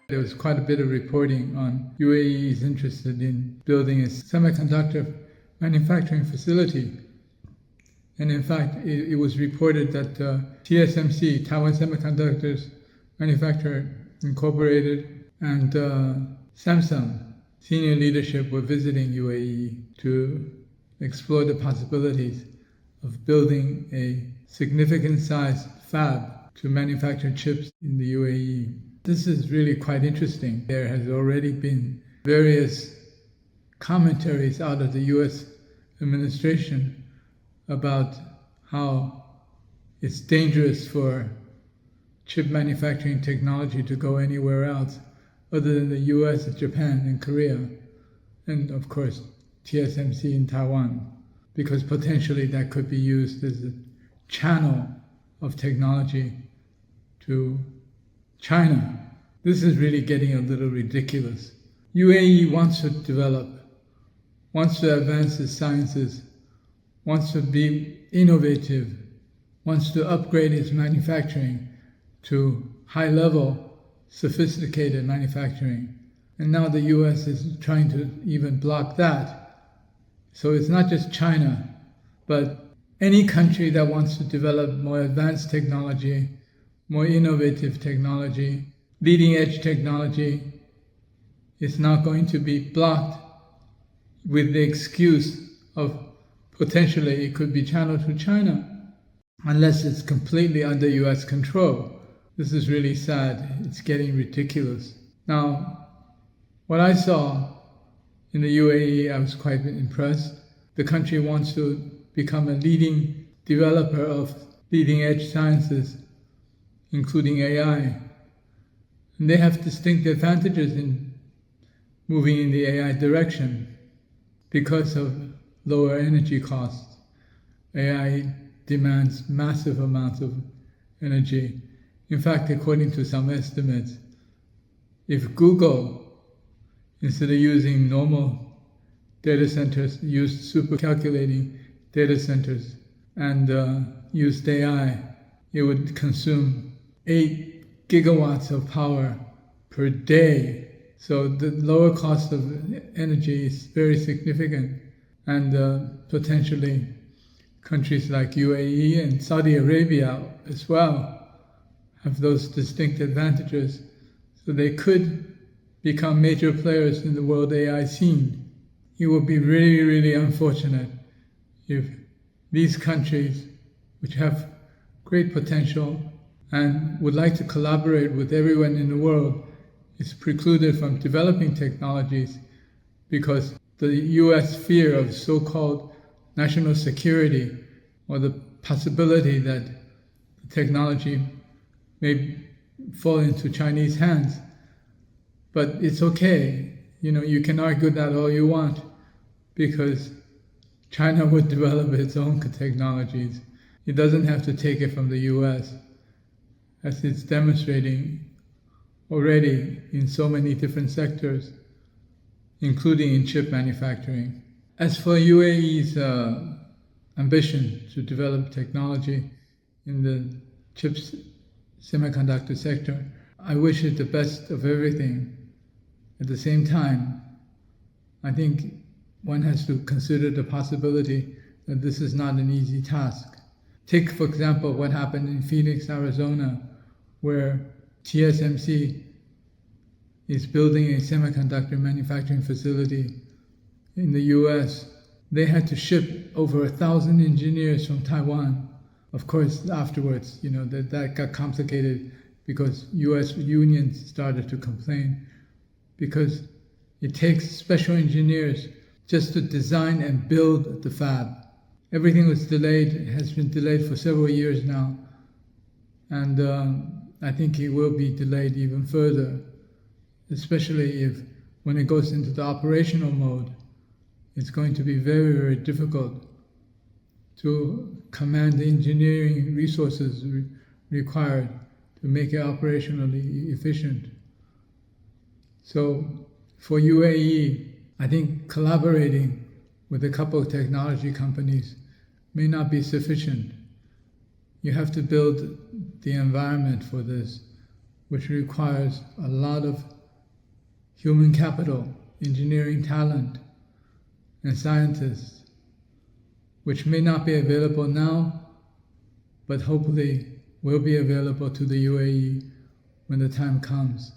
There was quite a bit of reporting on UAE is interested in building a semiconductor manufacturing facility. And in fact, it was reported that TSMC, Taiwan Semiconductors Manufacturer Incorporated, and Samsung senior leadership were visiting UAE to explore the possibilities of building a significant sized fab to manufacture chips in the UAE. This is really quite interesting. There has already been various commentaries out of the US administration about how it's dangerous for chip manufacturing technology to go anywhere else other than the US, Japan, and Korea, and of course TSMC in Taiwan, because potentially that could be used as a channel of technology to China. This is really getting a little ridiculous. UAE wants to develop, wants to advance its sciences, wants to be innovative, wants to upgrade its manufacturing to high-level, sophisticated manufacturing. And now the US is trying to even block that. So it's not just China, but any country that wants to develop more advanced technology, more innovative technology, leading-edge technology, is now going to be blocked with the excuse of potentially it could be channeled to China, unless it's completely under US control. This is really sad. It's getting ridiculous. Now, what I saw in the UAE, I was quite impressed. The country wants to become a leading developer of leading-edge sciences, including AI. And they have distinct advantages in moving in the AI direction because of lower energy costs. AI demands massive amounts of energy. In fact, according to some estimates, if Google, instead of using normal data centers, used supercalculating data centers and used AI, it would consume 8 gigawatts of power per day. So the lower cost of energy is very significant, and potentially countries like UAE and Saudi Arabia as well have those distinct advantages. So they could become major players in the world AI scene. It would be really, really unfortunate if these countries, which have great potential and would like to collaborate with everyone in the world, is precluded from developing technologies because the US fear of so-called national security, or the possibility that the technology may fall into Chinese hands. But it's okay. You can argue that all you want, because China would develop its own technologies. It doesn't have to take it from the US, as it's demonstrating already in so many different sectors, including in chip manufacturing. As for UAE's ambition to develop technology in the chips semiconductor sector, I wish it the best of everything. At the same time, I think one has to consider the possibility that this is not an easy task. Take, for example, what happened in Phoenix, Arizona, where TSMC is building a semiconductor manufacturing facility in the US. They had to ship over 1,000 engineers from Taiwan. Of course, afterwards, that got complicated because US unions started to complain, because it takes special engineers just to design and build the fab. Everything was delayed. It has been delayed for several years now. And I think it will be delayed even further, especially if when it goes into the operational mode, it's going to be very, very difficult to command the engineering resources required to make it operationally efficient. So for UAE, I think collaborating with a couple of technology companies may not be sufficient. You have to build the environment for this, which requires a lot of human capital, engineering talent, and scientists, which may not be available now, but hopefully will be available to the UAE when the time comes.